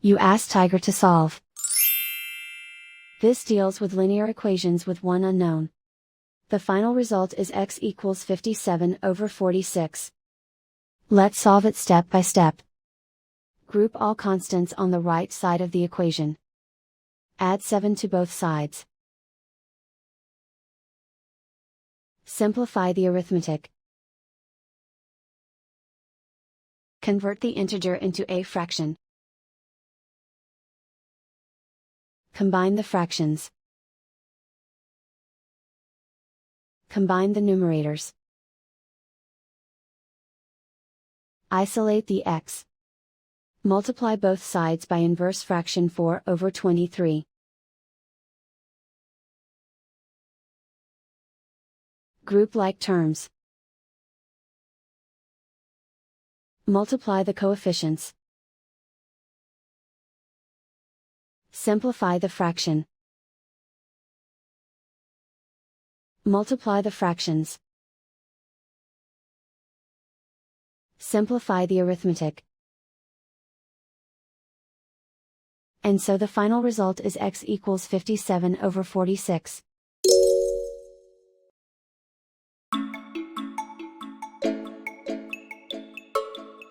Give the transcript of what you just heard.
You ask Tiger to solve. This deals with linear equations with one unknown. The final result is x equals 57 over 46. Let's solve it step by step. Group all constants on the right side of the equation. Add 7 to both sides. Simplify the arithmetic. Convert the integer into a fraction. Combine the fractions. Combine the numerators. Isolate the x. Multiply both sides by inverse fraction 4 over 23. Group like terms. Multiply the coefficients. Simplify the fraction. Multiply the fractions. Simplify the arithmetic. And so the final result is x equals 57 over 46.